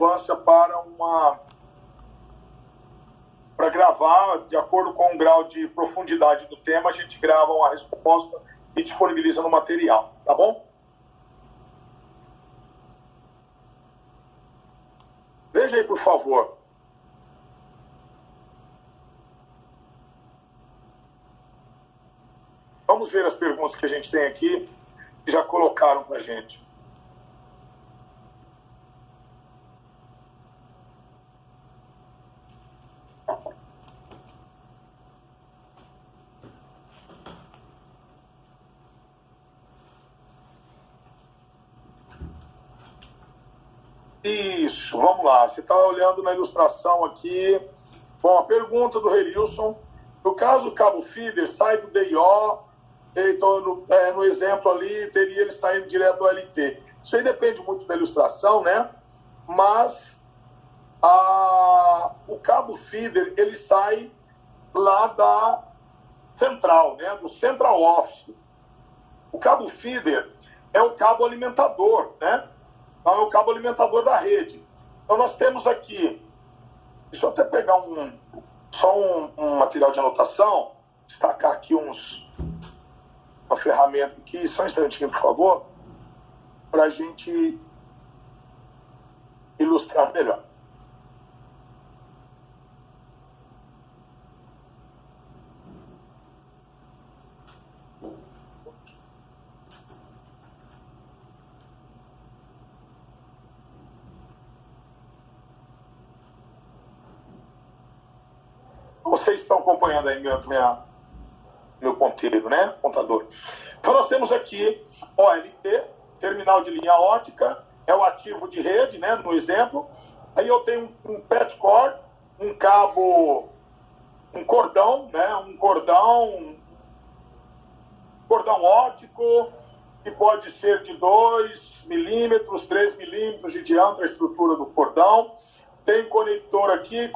avança para gravar, de acordo com o grau de profundidade do tema, a gente grava uma resposta e disponibiliza no material, tá bom? Veja aí, por favor. Vamos ver as perguntas que a gente tem aqui, que já colocaram para a gente. Isso, vamos lá. Você está olhando na ilustração aqui. Bom, a pergunta do Rerilson. No caso o cabo feeder sai do DIO, então, no exemplo ali, teria ele saindo direto do LT. Isso aí depende muito da ilustração, né? Mas o cabo feeder, ele sai lá da central, né? Do central office. O cabo feeder é o cabo alimentador, né? Então, é o cabo alimentador da rede. Então, nós temos aqui... Deixa eu até pegar só um material de anotação, destacar aqui uma ferramenta aqui, só um instantinho, por favor, para a gente ilustrar melhor. Vocês estão acompanhando aí meu ponteiro, né? Contador. Então, nós temos aqui OLT, terminal de linha ótica, é o ativo de rede, né? No exemplo. Aí eu tenho um PET core, um cabo, um cordão, né? Um cordão óptico, que pode ser de 2 milímetros, 3 milímetros de diâmetro, a estrutura do cordão. Tem conector aqui.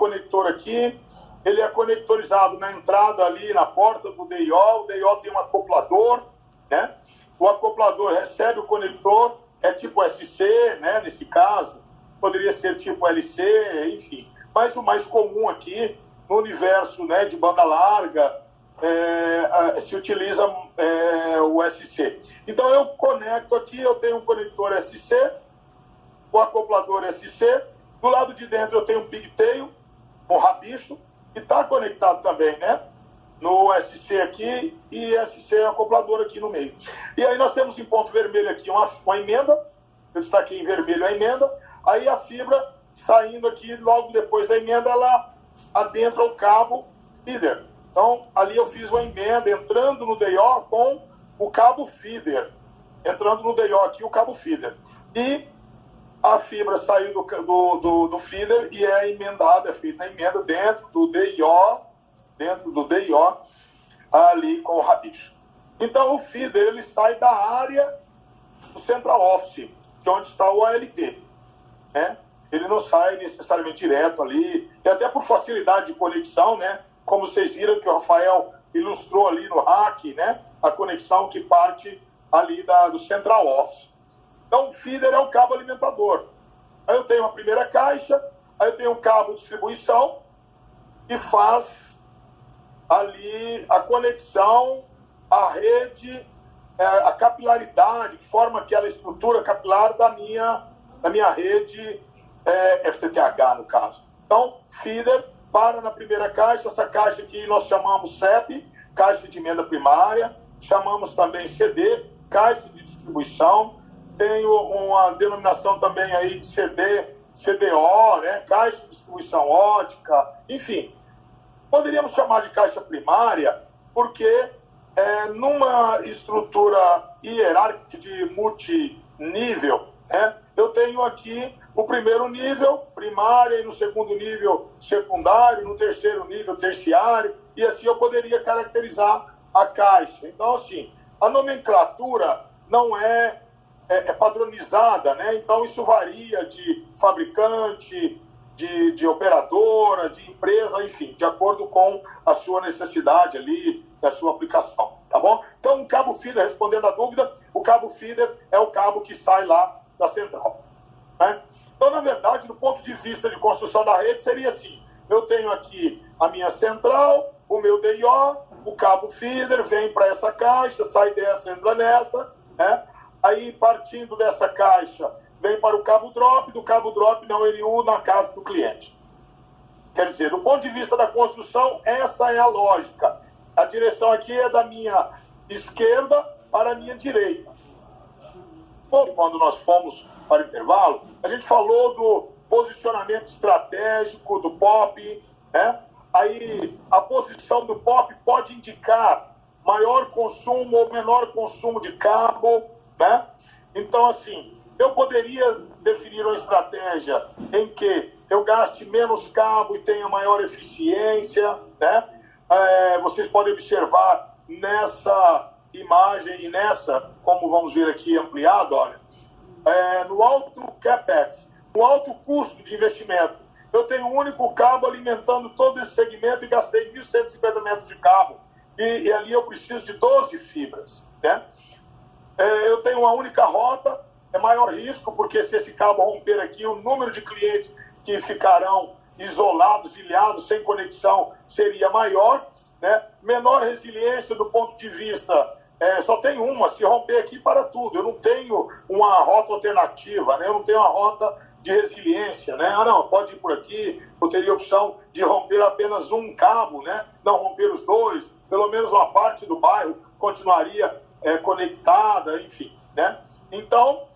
Ele é conectorizado na entrada ali, na porta do DIO. O DIO tem um acoplador, né? O acoplador recebe o conector, é tipo SC, né? Nesse caso, poderia ser tipo LC, enfim. Mas o mais comum aqui, no universo, né, de banda larga, se utiliza o SC. Então, eu conecto aqui, eu tenho um conector SC, o acoplador SC. Do lado de dentro, eu tenho um pigtail, um rabicho, que está conectado também, né? No SC aqui e SC acoplador aqui no meio. E aí nós temos em ponto vermelho aqui uma emenda, eu destaquei em vermelho a emenda, aí a fibra saindo aqui, logo depois da emenda, ela adentra o cabo feeder. Então, ali eu fiz uma emenda entrando no DIO com o cabo feeder. Entrando no DIO aqui, o cabo feeder. E a fibra saiu do feeder e é emendada, é feita a emenda dentro do DIO, ali com o rabicho. Então, o feeder, ele sai da área do central office, que é onde está o ALT, né? Ele não sai necessariamente direto ali, e até por facilidade de conexão, né? Como vocês viram que o Rafael ilustrou ali no hack, né? A conexão que parte ali do central office. Então, o feeder é o cabo alimentador. Aí eu tenho a primeira caixa, aí eu tenho o cabo de distribuição, que faz ali a conexão, a rede, a capilaridade, que forma aquela estrutura capilar da minha rede FTTH, no caso. Então, feeder para na primeira caixa, essa caixa aqui nós chamamos CEP, caixa de emenda primária, chamamos também CD, caixa de distribuição. Tenho uma denominação também aí de CDO, né? Caixa de distribuição ótica, enfim. Poderíamos chamar de caixa primária porque numa estrutura hierárquica de multinível, né? Eu tenho aqui o primeiro nível, primária, e no segundo nível, secundário, no terceiro nível, terciário, e assim eu poderia caracterizar a caixa. Então, assim, a nomenclatura não é padronizada, né? Então isso varia de fabricante, de operadora, de empresa, enfim, de acordo com a sua necessidade ali, da sua aplicação, tá bom? Então, o cabo feeder, respondendo a dúvida, o cabo feeder é o cabo que sai lá da central, né? Então, na verdade, do ponto de vista de construção da rede, seria assim: eu tenho aqui a minha central, o meu DIO, o cabo feeder vem para essa caixa, sai dessa, entra nessa, né? Aí, partindo dessa caixa, vem para o cabo drop, do cabo drop na LU na casa do cliente. Quer dizer, do ponto de vista da construção, essa é a lógica. A direção aqui é da minha esquerda para a minha direita. Quando nós fomos para o intervalo, a gente falou do posicionamento estratégico do POP, né? Aí a posição do POP pode indicar maior consumo ou menor consumo de cabo, né? Então, assim, eu poderia definir uma estratégia em que eu gaste menos cabo e tenha maior eficiência, né? Vocês podem observar nessa imagem e nessa, como vamos ver aqui ampliado, olha, no alto CAPEX, no alto custo de investimento, eu tenho um único cabo alimentando todo esse segmento e gastei 1.150 metros de cabo. E ali eu preciso de 12 fibras, né? Eu tenho uma única rota, é maior risco, porque se esse cabo romper aqui, o número de clientes que ficarão isolados, ilhados, sem conexão, seria maior, né? Menor resiliência do ponto de vista, só tem uma, se romper aqui para tudo. Eu não tenho uma rota alternativa, né? Eu não tenho uma rota de resiliência, né? Não, pode ir por aqui, eu teria a opção de romper apenas um cabo, né? Não romper os dois, pelo menos uma parte do bairro continuaria conectada, enfim, né? Então,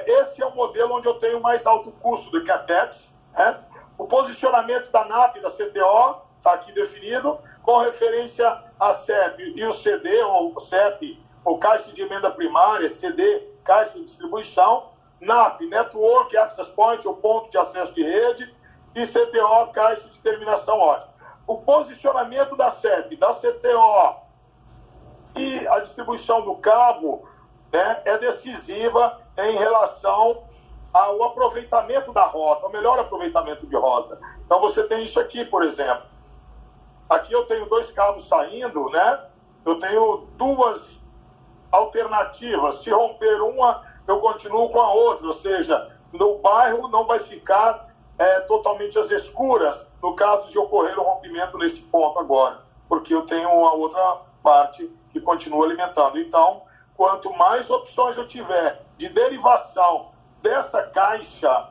esse é o modelo onde eu tenho mais alto custo do CAPEX, né? O posicionamento da NAP e da CTO está aqui definido, com referência a CEP e o CD, ou CEP, ou Caixa de Emenda Primária, CD, Caixa de Distribuição, NAP, Network Access Point, ou Ponto de Acesso de Rede, e CTO, Caixa de Terminação Ótica. O posicionamento da CEP, da CTO e a distribuição do cabo, né, é decisiva em relação ao aproveitamento da rota, o melhor aproveitamento de rota. Então você tem isso aqui, por exemplo. Aqui eu tenho 2 cabos saindo, né? Eu tenho 2 alternativas. Se romper uma, eu continuo com a outra. Ou seja, no bairro não vai ficar totalmente às escuras no caso de ocorrer um rompimento nesse ponto agora, porque eu tenho uma outra parte que continua alimentando. Então, quanto mais opções eu tiver de derivação dessa caixa,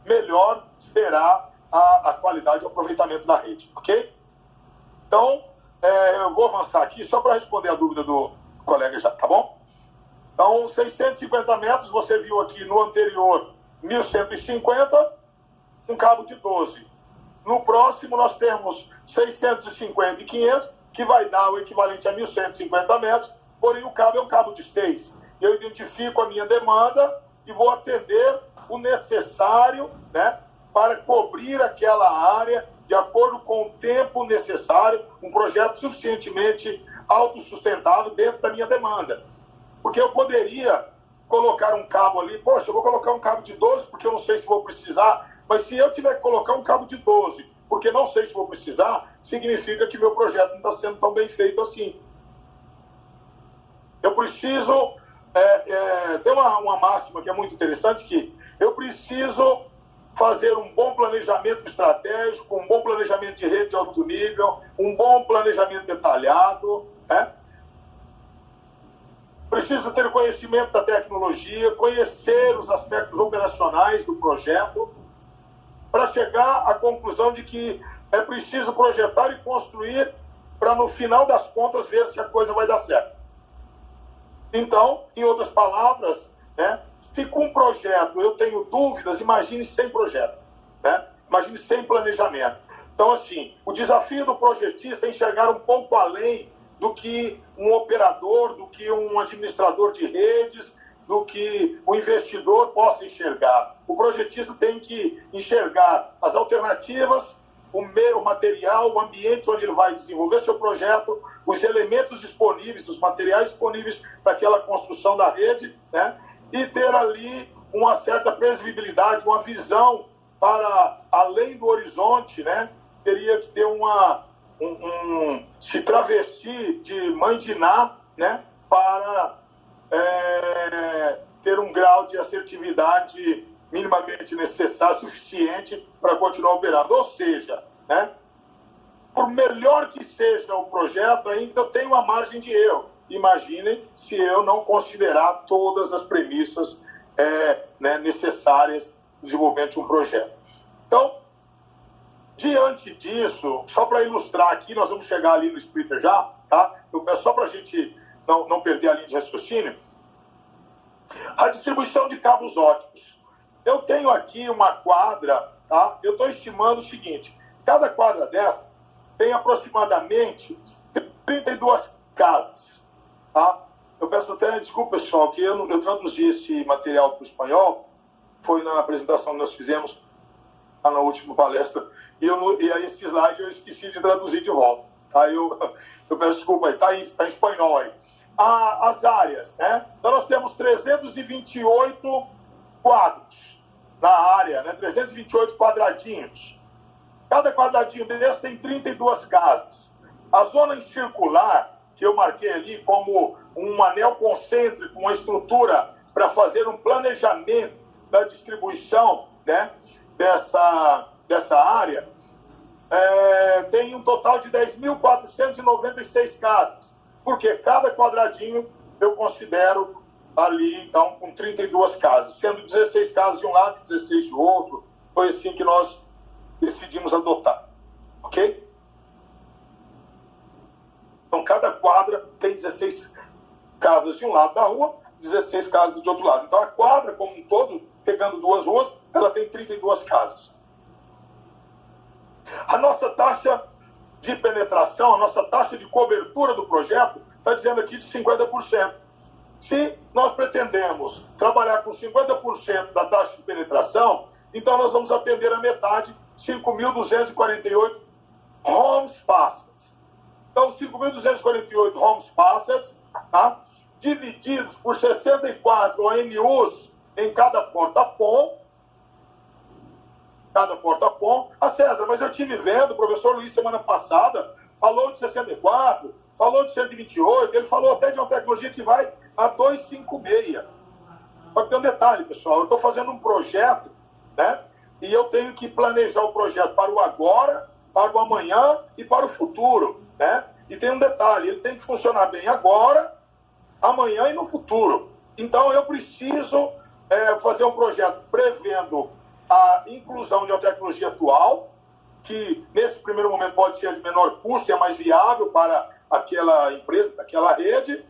melhor será a qualidade de aproveitamento da rede, ok? Então, eu vou avançar aqui só para responder a dúvida do colega já, tá bom? Então, 650 metros, você viu aqui no anterior 1.150, um cabo de 12. No próximo, nós temos 650 e 500, que vai dar o equivalente a 1.150 metros, porém o cabo é um cabo de 6. Eu identifico a minha demanda e vou atender o necessário, né, para cobrir aquela área de acordo com o tempo necessário, um projeto suficientemente autossustentável dentro da minha demanda. Porque eu poderia colocar um cabo ali, poxa, eu vou colocar um cabo de 12 porque eu não sei se vou precisar, mas se eu tiver que colocar um cabo de 12 porque não sei se vou precisar, significa que meu projeto não está sendo tão bem feito assim. Eu preciso... tem uma máxima que é muito interessante, que eu preciso fazer um bom planejamento estratégico, um bom planejamento de rede de alto nível, um bom planejamento detalhado, né? Preciso ter conhecimento da tecnologia, conhecer os aspectos operacionais do projeto, para chegar à conclusão de que é preciso projetar e construir para, no final das contas, ver se a coisa vai dar certo. Então, em outras palavras, né, se com um projeto eu tenho dúvidas, imagine sem projeto, né? Imagine sem planejamento. Então, assim, o desafio do projetista é enxergar um pouco além do que um operador, do que um administrador de redes, do que o investidor possa enxergar. O projetista tem que enxergar as alternativas, o meio, o material, o ambiente onde ele vai desenvolver seu projeto, os elementos disponíveis, os materiais disponíveis para aquela construção da rede, né? E ter ali uma certa previsibilidade, uma visão para além do horizonte, né? Teria que ter se travestir de mãe de Ná, né? Para ter um grau de assertividade minimamente necessário, suficiente para continuar operando. Ou seja, né, por melhor que seja o projeto, ainda eu tenho uma margem de erro. Imaginem se eu não considerar todas as premissas necessárias no desenvolvimento de um projeto. Então, diante disso, só para ilustrar aqui, nós vamos chegar ali no splitter já, tá? Eu peço só para a gente não perder a linha de raciocínio. A distribuição de cabos óticos. Eu tenho aqui uma quadra, tá? Eu estou estimando o seguinte, cada quadra dessa tem aproximadamente 32 casas, tá? Eu peço até desculpa, pessoal, que eu traduzi esse material para o espanhol, foi na apresentação que nós fizemos lá na última palestra, e aí esse slide eu esqueci de traduzir de volta. Aí eu peço desculpa, tá em espanhol aí. As áreas, né? Então nós temos 328 quadros na área, né? 328 quadradinhos. Cada quadradinho desse tem 32 casas. A zona circular, que eu marquei ali como um anel concêntrico, uma estrutura para fazer um planejamento da distribuição, né, dessa área, tem um total de 10.496 casas. Porque cada quadradinho eu considero ali, então, com 32 casas, sendo 16 casas de um lado e 16 do outro. Foi assim que nós decidimos adotar. Ok? Então, cada quadra tem 16 casas de um lado da rua, 16 casas de outro lado. Então, a quadra, como um todo, pegando duas ruas, ela tem 32 casas. A nossa taxa de penetração, a nossa taxa de cobertura do projeto, está dizendo aqui de 50%. Se nós pretendemos trabalhar com 50% da taxa de penetração, então nós vamos atender a metade, 5.248 homes passed. Então, 5.248 homes passed, tá? Divididos por 64 ONUs em cada porta-pom. César, mas eu estive vendo, o professor Luiz, semana passada, falou de 64, falou de 128, ele falou até de uma tecnologia que vai a 256. Só que tem um detalhe, pessoal, eu estou fazendo um projeto, né? E eu tenho que planejar o projeto para o agora, para o amanhã e para o futuro, né? E tem um detalhe, ele tem que funcionar bem agora, amanhã e no futuro. Então, eu preciso fazer um projeto prevendo a inclusão de uma tecnologia atual, que nesse primeiro momento pode ser de menor custo e é mais viável para aquela empresa, aquela rede.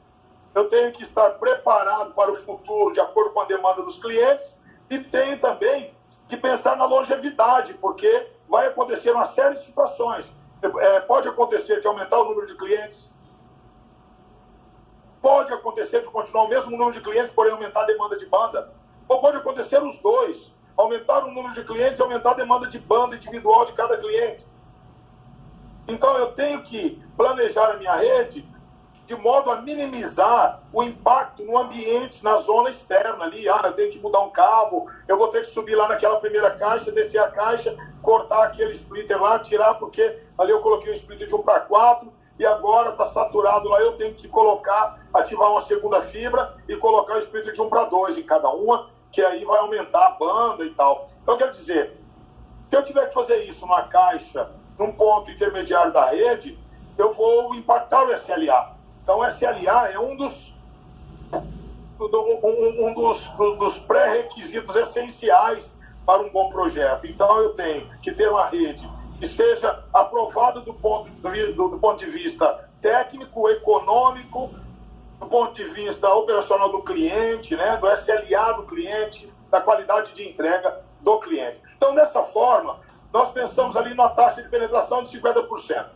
Eu tenho que estar preparado para o futuro, de acordo com a demanda dos clientes, e tenho também que pensar na longevidade, porque vai acontecer uma série de situações. Pode acontecer de aumentar o número de clientes, pode acontecer de continuar o mesmo número de clientes, porém aumentar a demanda de banda, ou pode acontecer os dois, aumentar o número de clientes e aumentar a demanda de banda individual de cada cliente. Então eu tenho que planejar a minha rede de modo a minimizar o impacto no ambiente, na zona externa ali. Eu tenho que mudar um cabo, eu vou ter que subir lá naquela primeira caixa, descer a caixa, cortar aquele splitter lá, tirar, porque ali eu coloquei um splitter de 1:4 e agora está saturado lá, eu tenho que ativar uma segunda fibra e colocar o splitter de 1:2 em cada uma, que aí vai aumentar a banda e tal. Então, quer dizer, se eu tiver que fazer isso numa caixa, num ponto intermediário da rede, eu vou impactar o SLA. Então, o SLA é um dos pré-requisitos essenciais para um bom projeto. Então, eu tenho que ter uma rede que seja aprovada do ponto de vista técnico, econômico, do ponto de vista operacional do cliente, né, do SLA do cliente, da qualidade de entrega do cliente. Então, dessa forma, nós pensamos ali na taxa de penetração de 50%.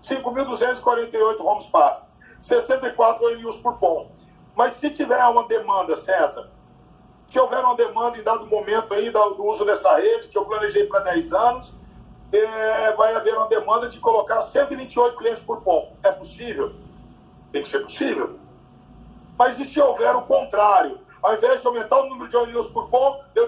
5.248 homes passed, 64 ONUs por POM. Mas se tiver uma demanda, César, se houver uma demanda em dado momento aí do uso dessa rede, que eu planejei para 10 anos, vai haver uma demanda de colocar 128 clientes por POM. É possível? Tem que ser possível. Mas e se houver o contrário? Ao invés de aumentar o número de ONUs por POM, eu